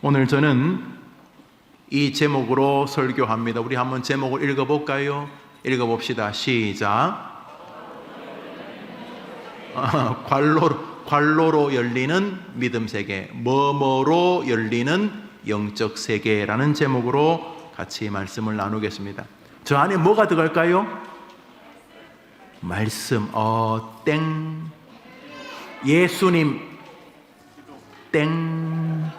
오늘 저는 이 제목으로 설교합니다. 우리 한번 제목을 읽어볼까요? 읽어봅시다. 시작. 관로로 열리는 믿음 세계, 뭐뭐로 열리는 영적 세계라는 제목으로 같이 말씀을 나누겠습니다. 저 안에 뭐가 들어갈까요? 말씀. 땡. 예수님. 땡.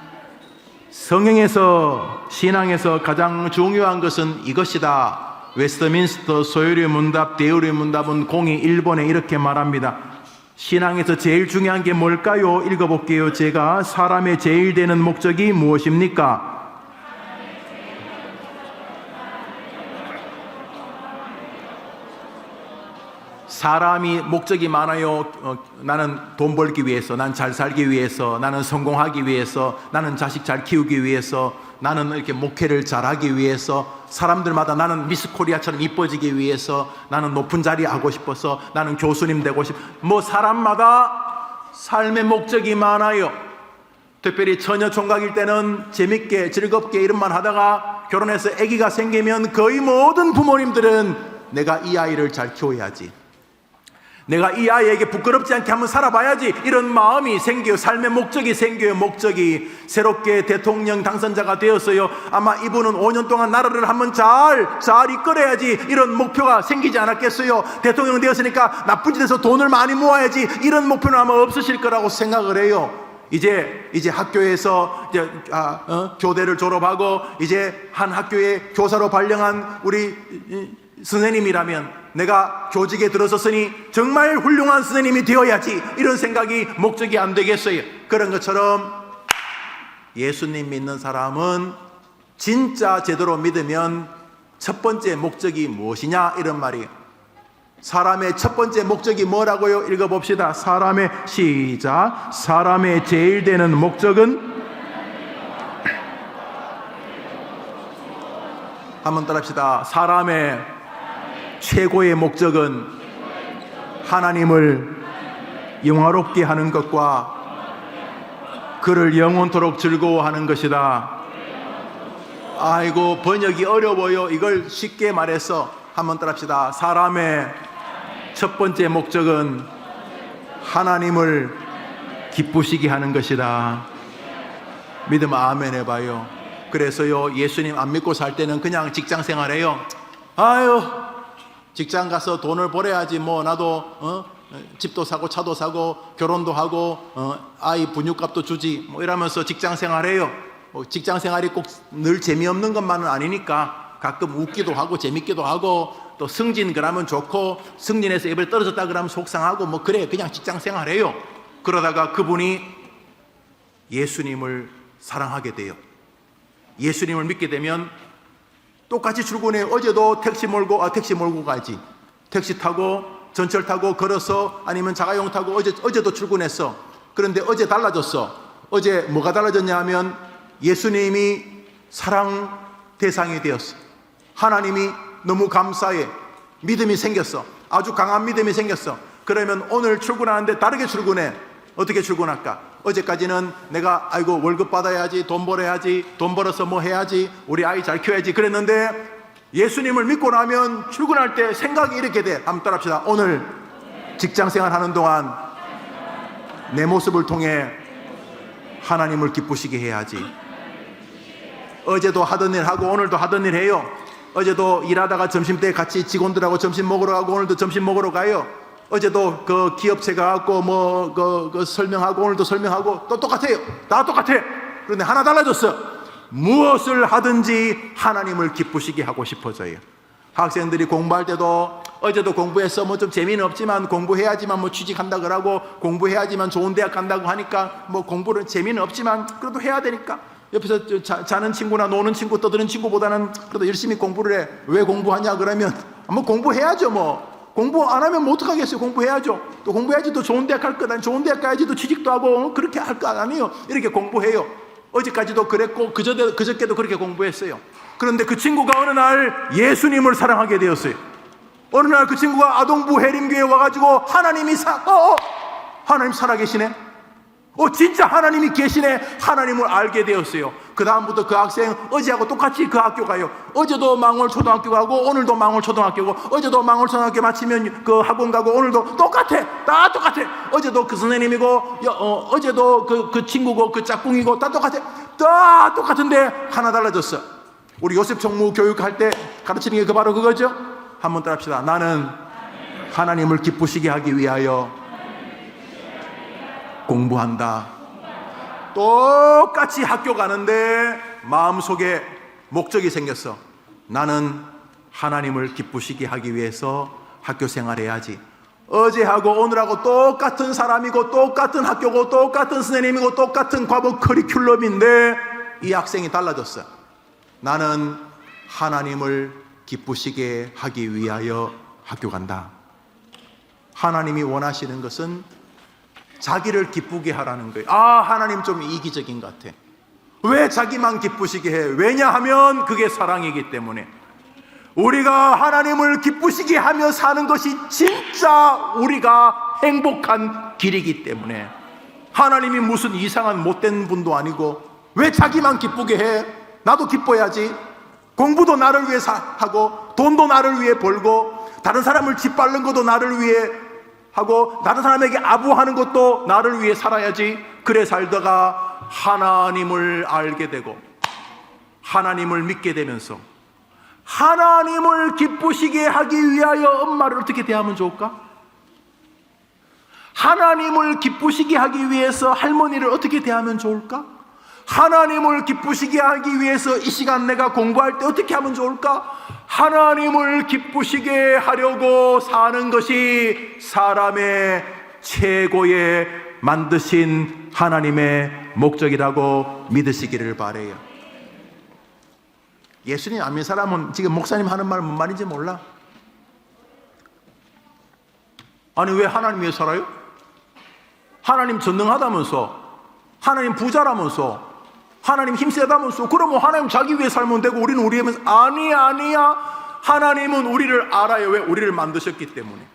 성경에서, 신앙에서 가장 중요한 것은 이것이다. 웨스트민스터 소요리 문답, 데우리 문답은 공이 1번에 이렇게 말합니다. 신앙에서 제일 중요한 게 뭘까요? 읽어볼게요. 제가 사람의 제일 되는 목적이 무엇입니까? 사람이 목적이 많아요. 나는 돈 벌기 위해서, 난 잘 살기 위해서, 나는 성공하기 위해서, 나는 자식 잘 키우기 위해서, 나는 이렇게 목회를 잘하기 위해서, 사람들마다 나는 미스 코리아처럼 이뻐지기 위해서, 나는 높은 자리 하고 싶어서, 나는 교수님 되고 뭐 사람마다 삶의 목적이 많아요. 특별히 처녀 총각일 때는 재밌게 즐겁게 이런 말 하다가 결혼해서 아기가 생기면 거의 모든 부모님들은 내가 이 아이를 잘 키워야지, 내가 이 아이에게 부끄럽지 않게 한번 살아봐야지, 이런 마음이 생겨요. 삶의 목적이 생겨요. 목적이. 새롭게 대통령 당선자가 되었어요. 아마 이분은 5년 동안 나라를 한번 잘 이끌어야지, 이런 목표가 생기지 않았겠어요? 대통령 되었으니까 나쁜 짓에서 돈을 많이 모아야지, 이런 목표는 아마 없으실 거라고 생각을 해요. 이제 학교에서 교대를 졸업하고 이제 한 학교에 교사로 발령한 우리 선생님이라면 내가 교직에 들어섰으니 정말 훌륭한 선생님이 되어야지, 이런 생각이 목적이 안 되겠어요? 그런 것처럼 예수님 믿는 사람은 진짜 제대로 믿으면 첫 번째 목적이 무엇이냐, 이런 말이에요. 사람의 첫 번째 목적이 뭐라고요? 읽어봅시다. 시작. 사람의 제일 되는 목적은, 한번 따라합시다. 사람의 최고의 목적은 하나님을 영화롭게 하는 것과 그를 영원토록 즐거워하는 것이다. 아이고, 번역이 어려워요. 이걸 쉽게 말해서 한번 따라합시다. 사람의 첫 번째 목적은 하나님을 기쁘시게 하는 것이다. 믿으면 아멘 해봐요. 그래서요, 예수님 안 믿고 살 때는 그냥 직장 생활해요. 아유, 직장 가서 돈을 벌어야지, 뭐 나도 집도 사고 차도 사고 결혼도 하고 아이 분유값도 주지, 뭐 이러면서 직장 생활해요. 직장 생활이 꼭 늘 재미없는 것만은 아니니까 가끔 웃기도 하고 재밌기도 하고, 또 승진 그러면 좋고, 승진해서 예배에 떨어졌다 그러면 속상하고, 뭐 그래, 그냥 직장 생활해요. 그러다가 그분이 예수님을 사랑하게 돼요. 예수님을 믿게 되면 똑같이 출근해요. 어제도 택시 몰고 가지, 택시 타고 전철 타고 걸어서 아니면 자가용 타고 어제도 출근했어. 그런데 어제 달라졌어. 어제 뭐가 달라졌냐 하면 예수님이 사랑 대상이 되었어. 하나님이 너무 감사해. 믿음이 생겼어. 아주 강한 믿음이 생겼어. 그러면 오늘 출근하는데 다르게 출근해. 어떻게 출근할까? 어제까지는 내가 아이고 월급 받아야지, 돈 벌어야지, 돈 벌어서 뭐 해야지, 우리 아이 잘 키워야지 그랬는데, 예수님을 믿고 나면 출근할 때 생각이 이렇게 돼. 한번 따라합시다. 오늘 직장생활 하는 동안 내 모습을 통해 하나님을 기쁘시게 해야지. 어제도 하던 일 하고 오늘도 하던 일 해요. 어제도 일하다가 점심때 같이 직원들하고 점심 먹으러 가고 오늘도 점심 먹으러 가요. 어제도 그 기업체가 갖고 그 설명하고 오늘도 설명하고, 또 똑같아요. 다 똑같아. 그런데 하나 달라졌어. 무엇을 하든지 하나님을 기쁘시게 하고 싶어져요. 학생들이 공부할 때도 어제도 공부해서 뭐 좀 재미는 없지만 공부해야지만 뭐 취직한다 그러고, 공부해야지만 좋은 대학 간다고 하니까 뭐 공부는 재미는 없지만 그래도 해야 되니까 옆에서 자는 친구나 노는 친구, 떠드는 친구보다는 그래도 열심히 공부를 해. 왜 공부하냐 그러면 뭐 공부해야죠. 뭐 공부 안 하면 뭐 어떡하겠어요? 공부해야죠. 또 공부해야지 또 좋은 대학 갈 거, 난 좋은 대학 가야지 또 취직도 하고, 그렇게 할 거 아니에요. 이렇게 공부해요. 어제까지도 그랬고 그저께도 그렇게 공부했어요. 그런데 그 친구가 어느 날 예수님을 사랑하게 되었어요. 어느 날 그 친구가 아동부 해림교회에 와가지고 하나님 살아계시네. 진짜 하나님이 계시네. 하나님을 알게 되었어요. 그 다음부터 그 학생 어제하고 똑같이 그 학교 가요. 어제도 망월초등학교 가고 오늘도 망월초등학교고, 어제도 망월초등학교 마치면 그 학원 가고, 오늘도 똑같아. 다 똑같아. 어제도 그 선생님이고 어제도 그 친구고 그 짝꿍이고 다 똑같아. 다 똑같은데 하나 달라졌어. 우리 요셉 총무 교육할 때 가르치는 게 바로 그거죠. 한번 따라합시다. 나는 하나님을 기쁘시게 하기 위하여 공부한다. 똑같이 학교 가는데 마음속에 목적이 생겼어. 나는 하나님을 기쁘시게 하기 위해서 학교 생활해야지. 어제하고 오늘하고 똑같은 사람이고 똑같은 학교고 똑같은 선생님이고 똑같은 과목 커리큘럼인데 이 학생이 달라졌어. 나는 하나님을 기쁘시게 하기 위하여 학교 간다. 하나님이 원하시는 것은 자기를 기쁘게 하라는 거예요. 아, 하나님 좀 이기적인 것 같아. 왜 자기만 기쁘시게 해? 왜냐하면 그게 사랑이기 때문에. 우리가 하나님을 기쁘시게 하며 사는 것이 진짜 우리가 행복한 길이기 때문에. 하나님이 무슨 이상한 못된 분도 아니고 왜 자기만 기쁘게 해? 나도 기뻐야지. 공부도 나를 위해 하고, 돈도 나를 위해 벌고, 다른 사람을 짓밟는 것도 나를 위해 하고, 다른 사람에게 아부하는 것도 나를 위해 살아야지. 그래 살다가 하나님을 알게 되고 하나님을 믿게 되면서 하나님을 기쁘시게 하기 위하여 엄마를 어떻게 대하면 좋을까? 하나님을 기쁘시게 하기 위해서 할머니를 어떻게 대하면 좋을까? 하나님을 기쁘시게 하기 위해서 이 시간 내가 공부할 때 어떻게 하면 좋을까? 하나님을 기쁘시게 하려고 사는 것이 사람의 최고의 만드신 하나님의 목적이라고 믿으시기를 바라요. 예수님 안 믿는 사람은 지금 목사님 하는 말 뭔 말인지 몰라. 아니 왜 하나님 위해 살아요? 하나님 전능하다면서, 하나님 부자라면서, 하나님 힘세다면서, 그러면 하나님 자기 위해 살면 되고 우리는 우리 위해. 아니야. 하나님은 우리를 알아요. 왜? 우리를 만드셨기 때문에.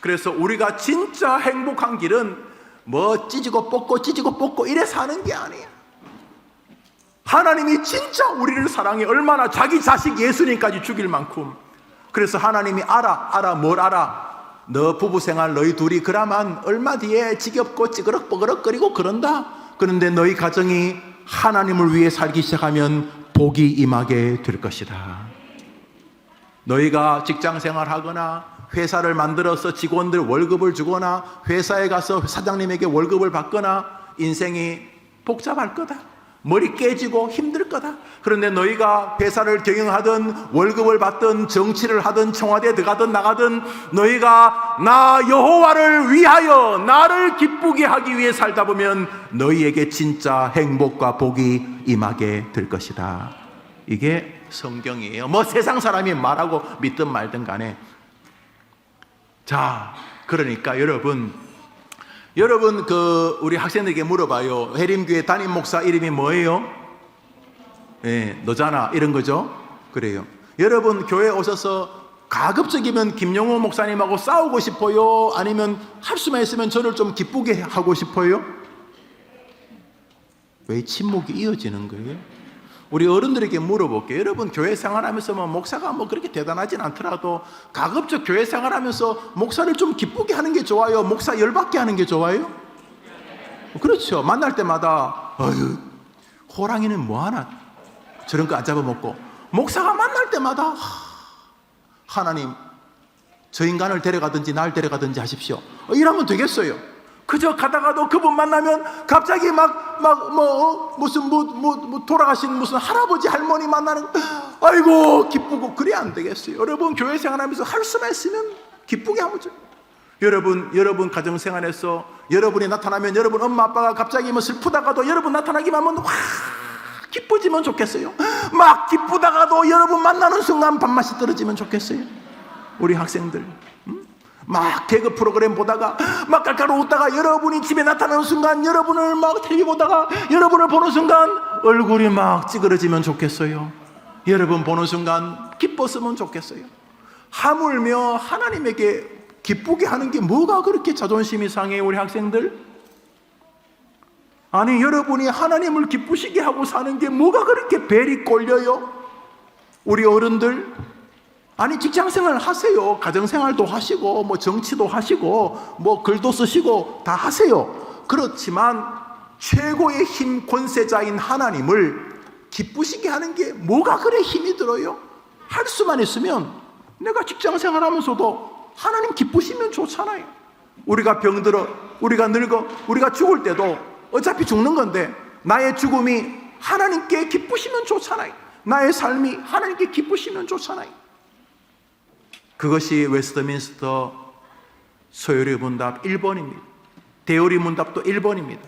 그래서 우리가 진짜 행복한 길은 뭐 찢고 뽑고 이래 사는 게 아니야. 하나님이 진짜 우리를 사랑해. 얼마나 자기 자식 예수님까지 죽일 만큼. 그래서 하나님이 뭘 알아? 너 부부생활 너희 둘이 그러면 얼마 뒤에 지겹고 찌그럭버그럭거리고 그런다. 그런데 너희 가정이 하나님을 위해 살기 시작하면 복이 임하게 될 것이다. 너희가 직장생활 하거나 회사를 만들어서 직원들 월급을 주거나 회사에 가서 사장님에게 월급을 받거나 인생이 복잡할 거다. 머리 깨지고 힘들 거다. 그런데 너희가 회사를 경영하든 월급을 받든 정치를 하든 청와대에 들어가든 나가든 너희가 나 여호와를 위하여 나를 기쁘게 하기 위해 살다 보면 너희에게 진짜 행복과 복이 임하게 될 것이다. 이게 성경이에요. 뭐 세상 사람이 말하고 믿든 말든 간에. 자, 그러니까 여러분 우리 학생들에게 물어봐요. 해림교회 담임 목사 이름이 뭐예요? 너잖아, 이런 거죠. 그래요. 여러분 교회 오셔서 가급적이면 김용호 목사님하고 싸우고 싶어요? 아니면 할 수만 있으면 저를 좀 기쁘게 하고 싶어요? 왜 침묵이 이어지는 거예요? 우리 어른들에게 물어볼게요. 여러분 교회 생활하면서 목사가 그렇게 대단하진 않더라도 가급적 교회 생활하면서 목사를 좀 기쁘게 하는 게 좋아요? 목사 열받게 하는 게 좋아요? 그렇죠. 만날 때마다 어휴, 호랑이는 뭐하나 저런 거 안 잡아먹고. 목사가 만날 때마다 하나님 저 인간을 데려가든지 날 데려가든지 하십시오. 이러면 되겠어요? 그저 가다가도 그분 만나면 갑자기 무슨 돌아가신 무슨 할아버지 할머니 만나는, 아이고 기쁘고. 그래 안 되겠어요? 여러분 교회 생활하면서 할 수만 있으면 기쁘게 하면 죠. 여러분 가정 생활에서 여러분이 나타나면 여러분 엄마 아빠가 갑자기 슬프다가도 여러분 나타나기만 하면 기뻐지면 좋겠어요? 막 기쁘다가도 여러분 만나는 순간 밥맛이 떨어지면 좋겠어요? 우리 학생들 막 개그 프로그램 보다가 막 깔깔 웃다가 여러분이 집에 나타나는 순간 여러분을 막 TV 보다가 여러분을 보는 순간 얼굴이 막 찌그러지면 좋겠어요? 여러분 보는 순간 기뻤으면 좋겠어요? 하물며 하나님에게 기쁘게 하는 게 뭐가 그렇게 자존심이 상해요? 우리 학생들 아니, 여러분이 하나님을 기쁘시게 하고 사는 게 뭐가 그렇게 벨이 꼴려요? 우리 어른들, 아니, 직장생활 하세요. 가정생활도 하시고 뭐 정치도 하시고 뭐 글도 쓰시고 다 하세요. 그렇지만 최고의 힘 권세자인 하나님을 기쁘시게 하는 게 뭐가 그래 힘이 들어요? 할 수만 있으면 내가 직장생활 하면서도 하나님 기쁘시면 좋잖아요. 우리가 병들어, 우리가 늙어, 우리가 죽을 때도 어차피 죽는 건데 나의 죽음이 하나님께 기쁘시면 좋잖아요. 나의 삶이 하나님께 기쁘시면 좋잖아요. 그것이 웨스트민스터 소요리 문답 1번입니다. 대요리 문답도 1번입니다.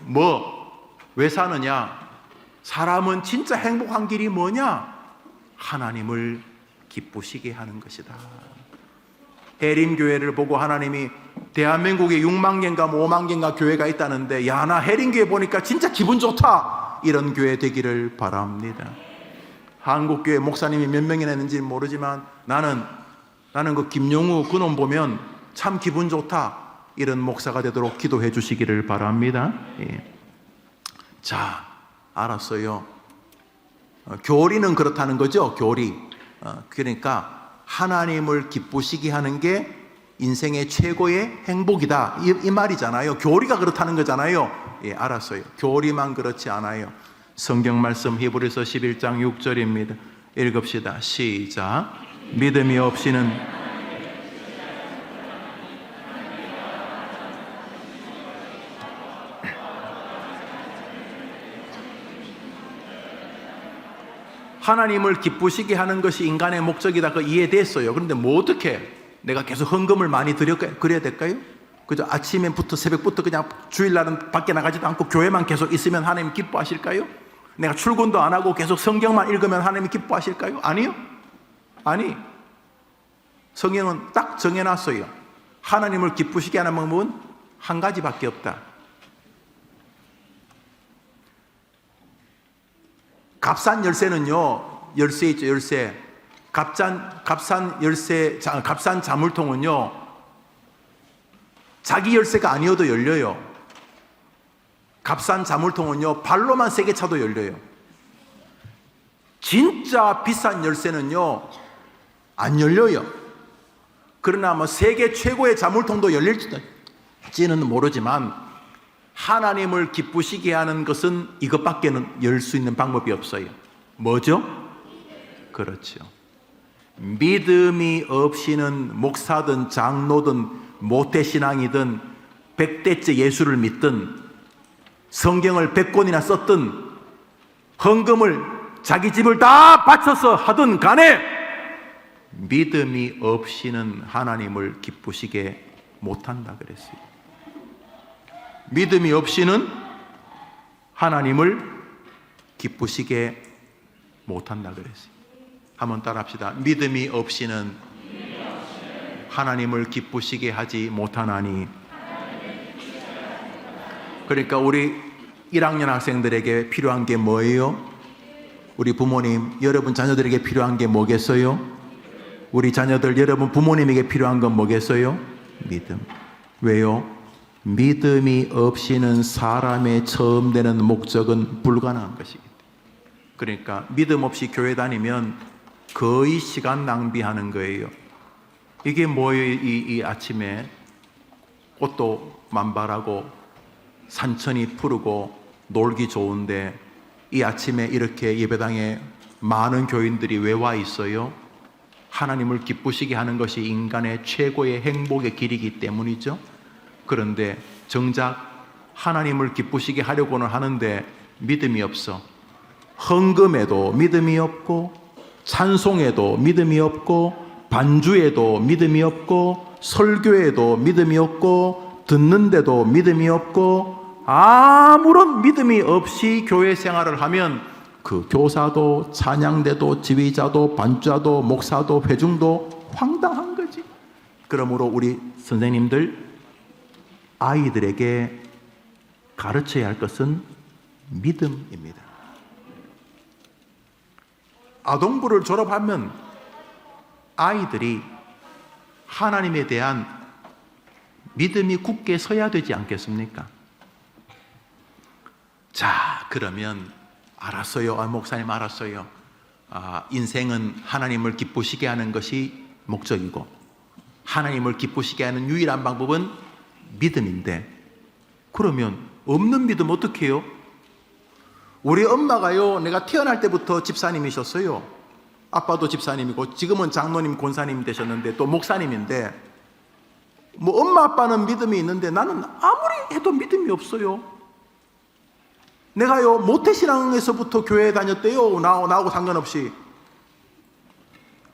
왜 사느냐? 사람은 진짜 행복한 길이 뭐냐? 하나님을 기쁘시게 하는 것이다. 해림교회를 보고 하나님이 대한민국에 6만 개인가 5만 개인가 교회가 있다는데, 야, 나 해림교회 보니까 진짜 기분 좋다, 이런 교회 되기를 바랍니다. 한국교회 목사님이 몇 명이나 있는지 모르지만 나는 그 김용우 그놈 보면 참 기분 좋다, 이런 목사가 되도록 기도해 주시기를 바랍니다. 예. 자, 알았어요. 교리는 그렇다는 거죠. 교리. 그러니까 하나님을 기쁘시게 하는 게 인생의 최고의 행복이다, 이 말이잖아요. 교리가 그렇다는 거잖아요. 예, 알았어요. 교리만 그렇지 않아요. 성경 말씀 히브리서 11장 6절입니다. 읽읍시다. 시작. 믿음이 없이는 하나님을 기쁘시게 하는 것이 인간의 목적이다, 그 이해됐어요. 그런데 뭐 어떻게 내가 계속 헌금을 많이 그래야 될까요? 그죠? 아침에부터 새벽부터 그냥 주일날은 밖에 나가지도 않고 교회만 계속 있으면 하나님 기뻐하실까요? 내가 출근도 안 하고 계속 성경만 읽으면 하나님이 기뻐하실까요? 아니요. 아니, 성경은 딱 정해놨어요. 하나님을 기쁘시게 하는 방법은 한 가지밖에 없다. 값싼 열쇠는요, 열쇠 있죠, 열쇠. 값싼 열쇠, 값싼 자물통은요, 자기 열쇠가 아니어도 열려요. 값싼 자물통은요, 발로만 세게 차도 열려요. 진짜 비싼 열쇠는요, 안 열려요. 그러나 뭐 세계 최고의 자물통도 열릴지는 모르지만 하나님을 기쁘시게 하는 것은 이것밖에는 열 수 있는 방법이 없어요. 뭐죠? 그렇죠. 믿음이 없이는 목사든 장로든 모태신앙이든 100대째 예수를 믿든 성경을 100권이나 썼든 헌금을 자기 집을 다 바쳐서 하든 간에 믿음이 없이는 하나님을 기쁘시게 못한다 그랬어요. 믿음이 없이는 하나님을 기쁘시게 못한다 그랬어요. 한번 따라합시다. 믿음이 없이는 하나님을 기쁘시게 하지 못하나니. 그러니까 우리 1학년 학생들에게 필요한 게 뭐예요? 우리 부모님, 여러분 자녀들에게 필요한 게 뭐겠어요? 우리 자녀들, 여러분 부모님에게 필요한 건 뭐겠어요? 믿음. 왜요? 믿음이 없이는 사람의 처음 되는 목적은 불가능한 것이기 때문에. 그러니까 믿음 없이 교회 다니면 거의 시간 낭비하는 거예요. 이게 뭐예요? 이 아침에 꽃도 만발하고 산천이 푸르고 놀기 좋은데 이 아침에 이렇게 예배당에 많은 교인들이 왜 와 있어요? 하나님을 기쁘시게 하는 것이 인간의 최고의 행복의 길이기 때문이죠. 그런데 정작 하나님을 기쁘시게 하려고는 하는데 믿음이 없어. 헌금에도 믿음이 없고, 찬송에도 믿음이 없고, 반주에도 믿음이 없고, 설교에도 믿음이 없고, 듣는데도 믿음이 없고, 아무런 믿음이 없이 교회 생활을 하면 그 교사도 찬양대도 지휘자도 반주자도 목사도 회중도 황당한 거지. 그러므로 우리 선생님들, 아이들에게 가르쳐야 할 것은 믿음입니다. 아동부를 졸업하면 아이들이 하나님에 대한 믿음이 굳게 서야 되지 않겠습니까? 그러면 알았어요. 목사님 알았어요. 인생은 하나님을 기쁘시게 하는 것이 목적이고 하나님을 기쁘시게 하는 유일한 방법은 믿음인데, 그러면 없는 믿음 어떻게 해요? 우리 엄마가요, 내가 태어날 때부터 집사님이셨어요. 아빠도 집사님이고 지금은 장로님, 권사님 되셨는데 또 목사님인데, 뭐 엄마 아빠는 믿음이 있는데 나는 아무리 해도 믿음이 없어요. 내가요 모태신앙에서부터 교회에 다녔대요. 나하고 상관없이.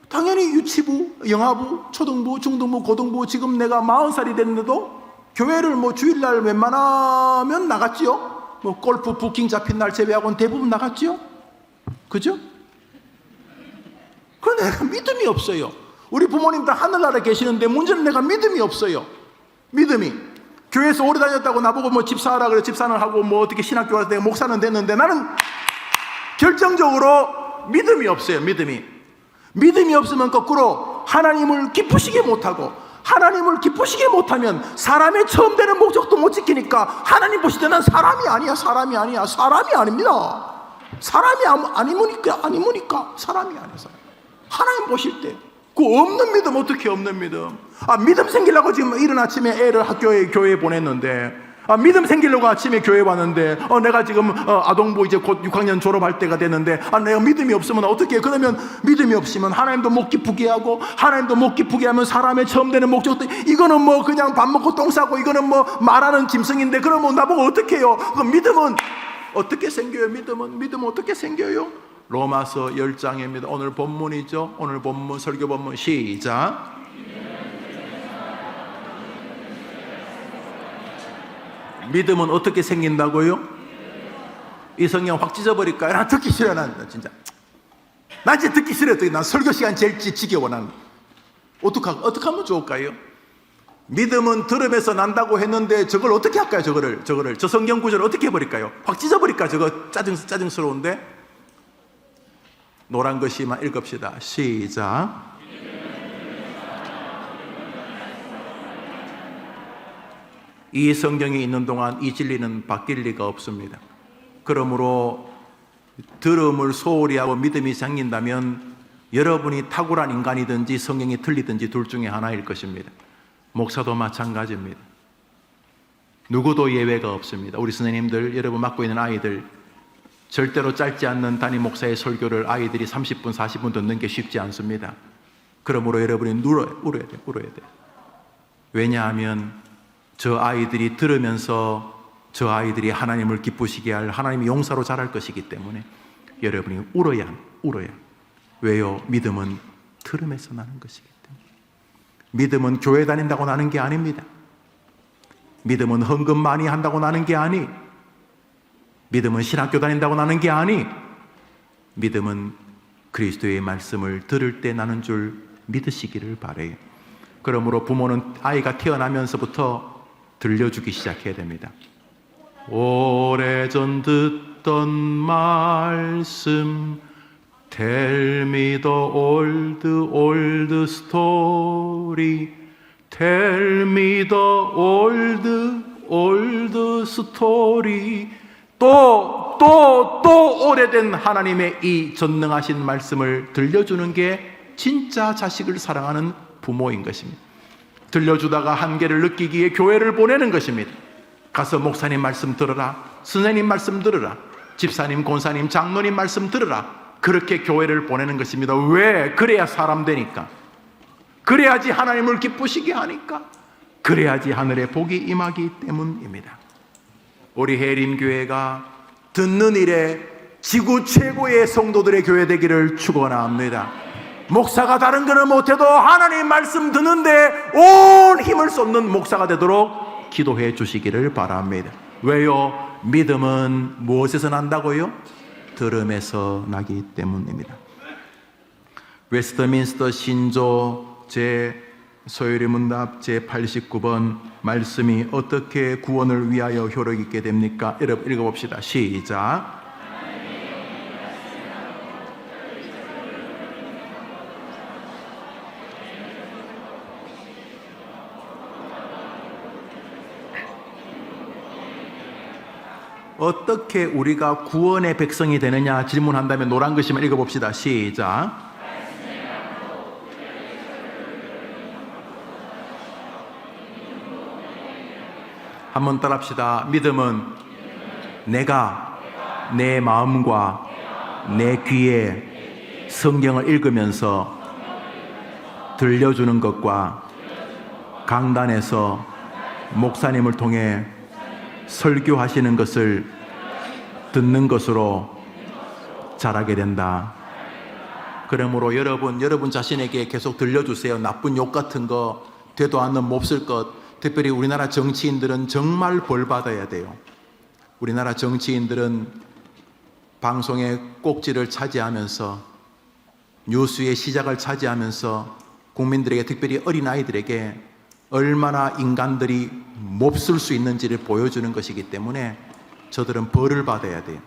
당연히 유치부, 영아부, 초등부, 중등부, 고등부, 지금 내가 40살이 됐는데도 교회를 뭐 주일날 웬만하면 나갔지요. 뭐 골프 부킹 잡힌 날 제외하고는 대부분 나갔지요. 그죠? 그런데 내가 믿음이 없어요. 우리 부모님 다 하늘나라에 계시는데 문제는 내가 믿음이 없어요. 믿음이. 교회에서 오래 다녔다고 나보고 뭐 집사하라 그래. 집사는 하고 뭐 어떻게 신학교 가서 내가 목사는 됐는데 나는 결정적으로 믿음이 없어요. 믿음이 없으면 거꾸로 하나님을 기쁘시게 못하고, 하나님을 기쁘시게 못하면 사람의 처음 되는 목적도 못 지키니까 하나님 보실 때는 사람이 아니야. 사람이 아닙니다. 사람이 아니니까 사람이 아니어서 하나님 보실 때 그 없는 믿음. 어떻게 없는 믿음? 믿음 생기려고 지금 이른 아침에 애를 교회에 보냈는데, 믿음 생기려고 아침에 교회 왔는데, 내가 지금 아동부 이제 곧 6학년 졸업할 때가 됐는데, 내가 믿음이 없으면 어떻게 해? 그러면 믿음이 없으면 하나님도 못 기쁘게 하고, 하나님도 못 기쁘게 하면 사람의 처음 되는 목적도, 이거는 뭐 그냥 밥 먹고 똥 싸고, 이거는 뭐 말하는 짐승인데, 그러면 나보고 어떻게 해요? 그 믿음은 어떻게 생겨요? 믿음은 어떻게 생겨요? 로마서 10장입니다. 오늘 본문이죠. 오늘 본문, 설교 본문 시작. 믿음은 어떻게 생긴다고요? 이 성경 확 찢어버릴까요? 나 듣기 싫어. 난 진짜 듣기 싫어. 난 설교 시간 제일 지겨워. 난 어떻게 하면 좋을까요? 믿음은 들음에서 난다고 했는데 저걸 어떻게 할까요? 저 성경 구절을 어떻게 해버릴까요? 확 찢어버릴까? 저거 짜증스러운데. 노란 것이만 읽읍시다. 시작. 이 성경이 있는 동안 이 진리는 바뀔 리가 없습니다. 그러므로 들음을 소홀히 하고 믿음이 생긴다면 여러분이 탁월한 인간이든지 성경이 틀리든지 둘 중에 하나일 것입니다. 목사도 마찬가지입니다. 누구도 예외가 없습니다. 우리 선생님들, 여러분 맡고 있는 아이들, 절대로 짧지 않는 담임 목사의 설교를 아이들이 30분, 40분 듣는 게 쉽지 않습니다. 그러므로 여러분이 울어야 돼. 왜냐하면 저 아이들이 들으면서 저 아이들이 하나님을 기쁘시게 할, 하나님의 용사로 자랄 것이기 때문에 여러분이 울어야. 왜요? 믿음은 들음에서 나는 것이기 때문에. 믿음은 교회 다닌다고 나는 게 아닙니다. 믿음은 헌금 많이 한다고 나는 게 아니. 믿음은 신학교 다닌다고 나는 게 아니. 믿음은 그리스도의 말씀을 들을 때 나는 줄 믿으시기를 바래요. 그러므로 부모는 아이가 태어나면서부터 들려주기 시작해야 됩니다. 오래전 듣던 말씀, Tell me the old story. Tell me the old story. 또 오래된 하나님의 이 전능하신 말씀을 들려주는 게 진짜 자식을 사랑하는 부모인 것입니다. 들려주다가 한계를 느끼기에 교회를 보내는 것입니다. 가서 목사님 말씀 들으라, 선생님 말씀 들으라, 집사님, 권사님, 장로님 말씀 들으라. 그렇게 교회를 보내는 것입니다. 왜? 그래야 사람 되니까. 그래야지 하나님을 기쁘시게 하니까. 그래야지 하늘의 복이 임하기 때문입니다. 우리 해림교회가 듣는 일에 지구 최고의 성도들의 교회 되기를 축원합니다. 목사가 다른 거는 못해도 하나님 말씀 듣는데 온 힘을 쏟는 목사가 되도록 기도해 주시기를 바랍니다. 왜요? 믿음은 무엇에서 난다고요? 들음에서 나기 때문입니다. 웨스트민스터 신조 소요리 문답 제89번 말씀이 어떻게 구원을 위하여 효력 있게 됩니까? 여러분 읽어봅시다. 시작. 어떻게 우리가 구원의 백성이 되느냐 질문한다면 노란 글씨만 읽어봅시다. 시작. 한번 따라합시다. 믿음은 내가 내 마음과 내 귀에 성경을 읽으면서 들려주는 것과 강단에서 목사님을 통해 설교하시는 것을 듣는 것으로 자라게 된다. 그러므로 여러분 자신에게 계속 들려주세요. 나쁜 욕 같은 거, 되도 않는 몹쓸 것. 특별히 우리나라 정치인들은 정말 벌 받아야 돼요. 우리나라 정치인들은 방송의 꼭지를 차지하면서 뉴스의 시작을 차지하면서 국민들에게, 특별히 어린아이들에게 얼마나 인간들이 몹쓸 수 있는지를 보여주는 것이기 때문에 저들은 벌을 받아야 돼요.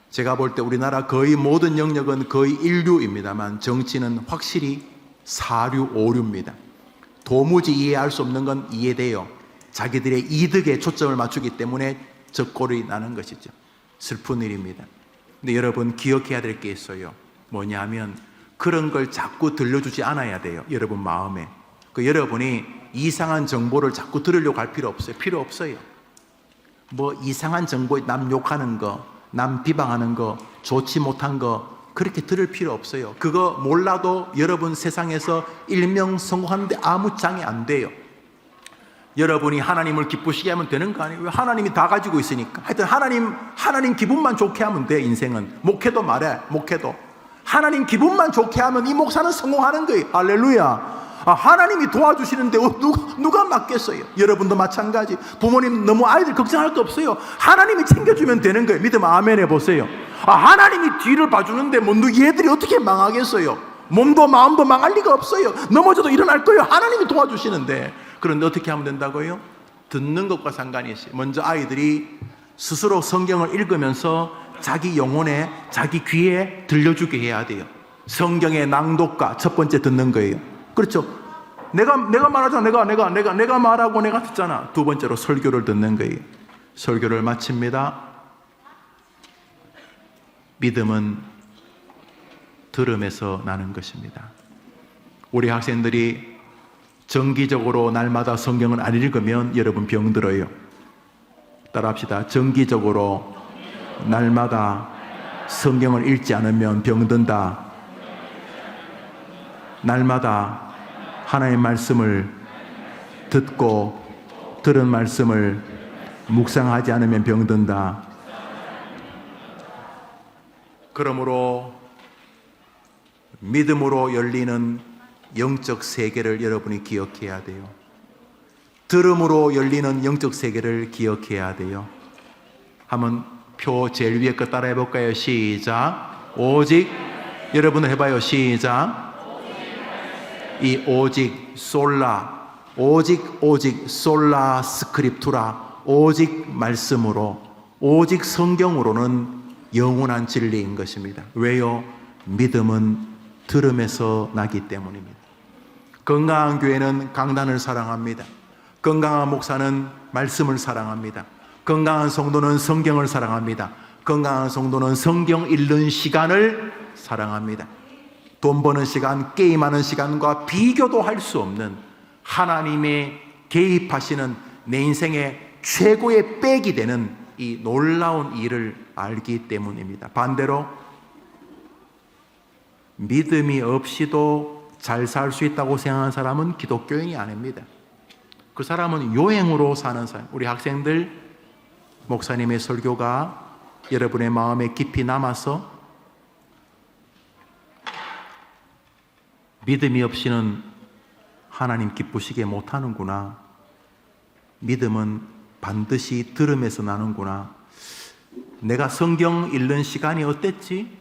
제가 볼 때 우리나라 거의 모든 영역은 거의 인류입니다만 정치는 확실히 사류, 오류입니다. 도무지 이해할 수 없는 건 이해돼요. 자기들의 이득에 초점을 맞추기 때문에 적골이 나는 것이죠. 슬픈 일입니다. 근데 여러분 기억해야 될 게 있어요. 뭐냐면 그런 걸 자꾸 들려주지 않아야 돼요. 여러분 마음에. 여러분이 이상한 정보를 자꾸 들으려고 할 필요 없어요. 필요 없어요. 뭐 이상한 정보에 남 욕하는 거, 남 비방하는 거, 좋지 못한 거 그렇게 들을 필요 없어요. 그거 몰라도 여러분 세상에서 일명 성공하는데 아무 장애 안 돼요. 여러분이 하나님을 기쁘시게 하면 되는 거 아니에요? 하나님이 다 가지고 있으니까. 하여튼 하나님 기분만 좋게 하면 돼. 인생은 목회도 말해. 목회도 하나님 기분만 좋게 하면 이 목사는 성공하는 거예요. 할렐루야. 하나님이 도와주시는데 누가 맡겠어요? 여러분도 마찬가지. 부모님 너무 아이들 걱정할 거 없어요. 하나님이 챙겨주면 되는 거예요. 믿으면 아멘 해보세요. 하나님이 뒤를 봐주는데 뭐 얘들이 어떻게 망하겠어요? 몸도 마음도 망할 리가 없어요. 넘어져도 일어날 거예요. 하나님이 도와주시는데. 그런데 어떻게 하면 된다고요? 듣는 것과 상관이 있어요. 먼저 아이들이 스스로 성경을 읽으면서 자기 영혼에, 자기 귀에 들려주게 해야 돼요. 성경의 낭독과 첫 번째 듣는 거예요. 그렇죠? 내가 말하잖아. 내가 말하고 내가 듣잖아. 두 번째로 설교를 듣는 거예요. 설교를 마칩니다. 믿음은 들음에서 나는 것입니다. 우리 학생들이 정기적으로 날마다 성경을 안 읽으면 여러분 병들어요. 따라합시다. 정기적으로 날마다 성경을 읽지 않으면 병든다. 날마다 하나님의 말씀을 듣고 들은 말씀을 묵상하지 않으면 병든다. 그러므로 믿음으로 열리는 영적 세계를 여러분이 기억해야 돼요. 들음으로 열리는 영적 세계를 기억해야 돼요. 한번 표 제일 위에 거 따라 해볼까요? 시작. 오직, 여러분 해봐요. 시작. 이 오직 솔라, 오직 솔라 스크립투라, 오직 말씀으로, 오직 성경으로는 영원한 진리인 것입니다. 왜요? 믿음은 들음에서 나기 때문입니다. 건강한 교회는 강단을 사랑합니다. 건강한 목사는 말씀을 사랑합니다. 건강한 성도는 성경을 사랑합니다. 건강한 성도는 성경 읽는 시간을 사랑합니다. 돈 버는 시간, 게임하는 시간과 비교도 할 수 없는 하나님의 개입하시는 내 인생의 최고의 백이 되는 이 놀라운 일을 알기 때문입니다. 반대로 믿음이 없이도 잘 살 수 있다고 생각하는 사람은 기독교인이 아닙니다. 그 사람은 요행으로 사는 사람. 우리 학생들, 목사님의 설교가 여러분의 마음에 깊이 남아서 믿음이 없이는 하나님 기쁘시게 못하는구나. 믿음은 반드시 들음에서 나는구나. 내가 성경 읽는 시간이 어땠지?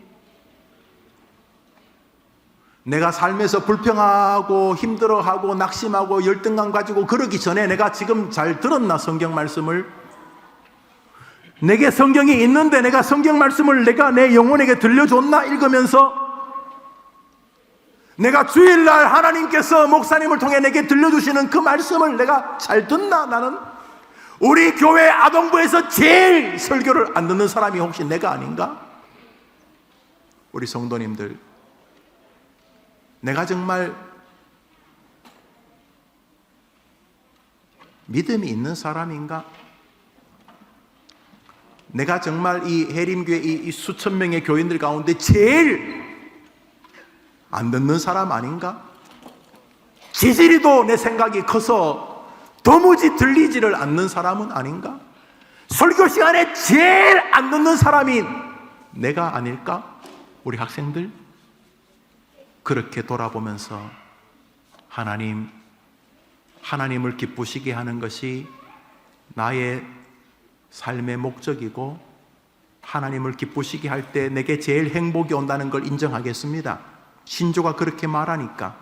내가 삶에서 불평하고 힘들어하고 낙심하고 열등감 가지고 그러기 전에 내가 지금 잘 들었나? 성경 말씀을? 내게 성경이 있는데 내가 성경 말씀을 내가 내 영혼에게 들려줬나? 읽으면서 내가 주일날 하나님께서 목사님을 통해 내게 들려주시는 그 말씀을 내가 잘 듣나? 나는 우리 교회 아동부에서 제일 설교를 안 듣는 사람이 혹시 내가 아닌가? 우리 성도님들, 내가 정말 믿음이 있는 사람인가? 내가 정말 이 해림교회 이 수천 명의 교인들 가운데 제일 안 듣는 사람 아닌가? 지지리도 내 생각이 커서 도무지 들리지를 않는 사람은 아닌가? 설교 시간에 제일 안 듣는 사람이 내가 아닐까? 우리 학생들, 그렇게 돌아보면서 하나님을 기쁘시게 하는 것이 나의 삶의 목적이고, 하나님을 기쁘시게 할 때 내게 제일 행복이 온다는 걸 인정하겠습니다. 신조가 그렇게 말하니까.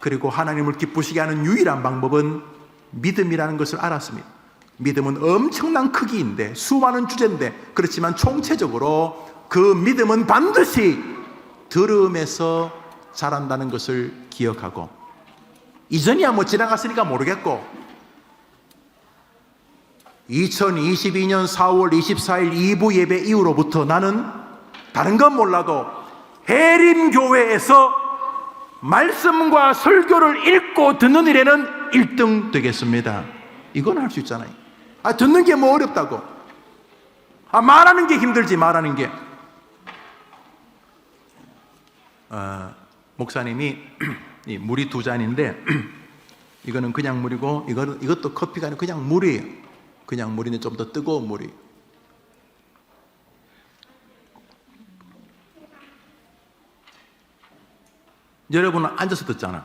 그리고 하나님을 기쁘시게 하는 유일한 방법은 믿음이라는 것을 알았습니다. 믿음은 엄청난 크기인데, 수많은 주제인데, 그렇지만 총체적으로 그 믿음은 반드시 들음에서 자란다는 것을 기억하고, 이전이야 뭐 지나갔으니까 모르겠고, 2022년 4월 24일 2부 예배 이후로부터 나는 다른 건 몰라도 해림교회에서 말씀과 설교를 읽고 듣는 일에는 1등 되겠습니다. 이건 할 수 있잖아요. 듣는 게 뭐 어렵다고. 말하는 게 힘들지, 말하는 게. 목사님이 이 물이 2잔인데 이거는 그냥 물이고 이것도 커피가 아니고 그냥 물이에요. 그냥 물인데 좀 더 뜨거운 물이. 여러분은 앉아서 듣잖아.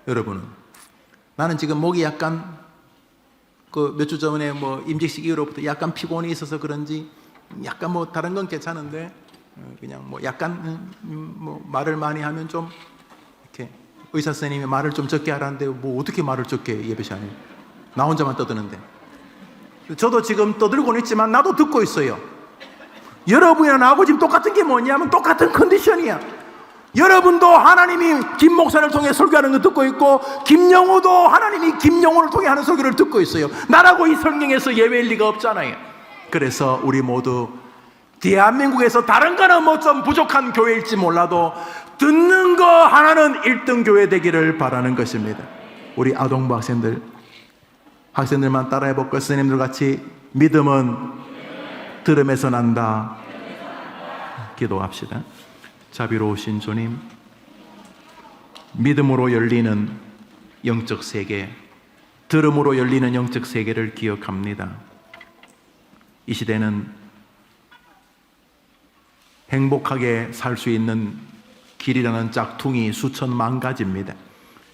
여러분은. 나는 지금 목이 약간 몇 주 전에 뭐 임직식 이후로부터 약간 피곤이 있어서 그런지 약간 뭐 다른 건 괜찮은데 그냥 뭐 약간 뭐 말을 많이 하면 좀 이렇게 의사 선생님이 말을 좀 적게 하라는데 뭐 어떻게 말을 적게 해, 예배 시간에. 나 혼자만 떠드는데. 저도 지금 떠들고는 있지만 나도 듣고 있어요. 여러분이나 나하고 지금 똑같은 게 뭐냐면 똑같은 컨디션이야. 여러분도 하나님이 김 목사를 통해 설교하는 거 듣고 있고, 김영호도 하나님이 김영호를 통해 하는 설교를 듣고 있어요. 나라고 이 성경에서 예외일 리가 없잖아요. 그래서 우리 모두 대한민국에서 다른 거는 뭐 좀 부족한 교회일지 몰라도 듣는 거 하나는 1등 교회 되기를 바라는 것입니다. 우리 아동부 학생들만 따라해 볼까요? 선생님들 같이 믿음은 들음에서 난다. 기도합시다. 자비로우신 주님, 믿음으로 열리는 영적 세계, 들음으로 열리는 영적 세계를 기억합니다. 이 시대는 행복하게 살 수 있는 길이라는 짝퉁이 수천만 가지입니다.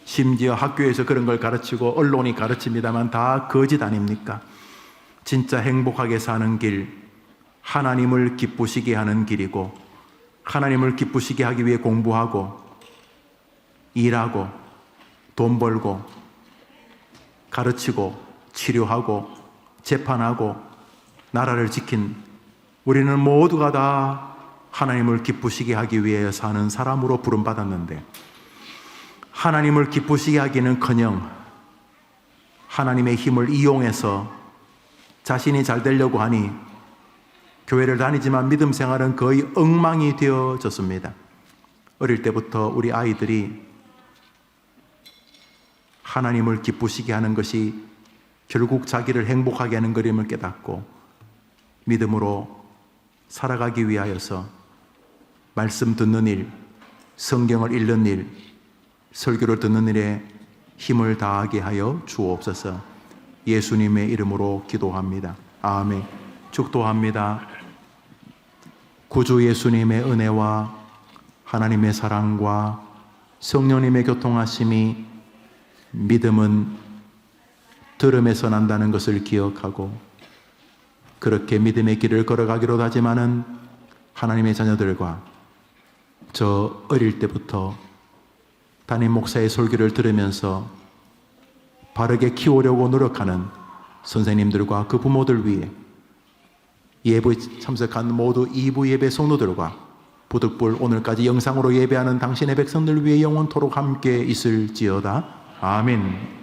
심지어 학교에서 그런 걸 가르치고 언론이 가르칩니다만 다 거짓 아닙니까? 진짜 행복하게 사는 길, 하나님을 기쁘시게 하는 길이고, 하나님을 기쁘시게 하기 위해 공부하고 일하고 돈 벌고 가르치고 치료하고 재판하고 나라를 지킨 우리는 모두가 다 하나님을 기쁘시게 하기 위해 사는 사람으로 부름받았는데, 하나님을 기쁘시게 하기는커녕 하나님의 힘을 이용해서 자신이 잘 되려고 하니 교회를 다니지만 믿음 생활은 거의 엉망이 되어졌습니다. 어릴 때부터 우리 아이들이 하나님을 기쁘시게 하는 것이 결국 자기를 행복하게 하는 것임을 깨닫고 믿음으로 살아가기 위하여서 말씀 듣는 일, 성경을 읽는 일, 설교를 듣는 일에 힘을 다하게 하여 주옵소서. 예수님의 이름으로 기도합니다. 아멘. 축도합니다. 구주 예수님의 은혜와 하나님의 사랑과 성령님의 교통하심이 믿음은 들음에서 난다는 것을 기억하고 그렇게 믿음의 길을 걸어가기로 다짐하는 하나님의 자녀들과 저 어릴 때부터 담임 목사의 설교를 들으면서 바르게 키우려고 노력하는 선생님들과 그 부모들 위해 예배에 참석한 모두 2부 예배 성도들과 부득불 오늘까지 영상으로 예배하는 당신의 백성들 위해 영원토록 함께 있을지어다. 아멘.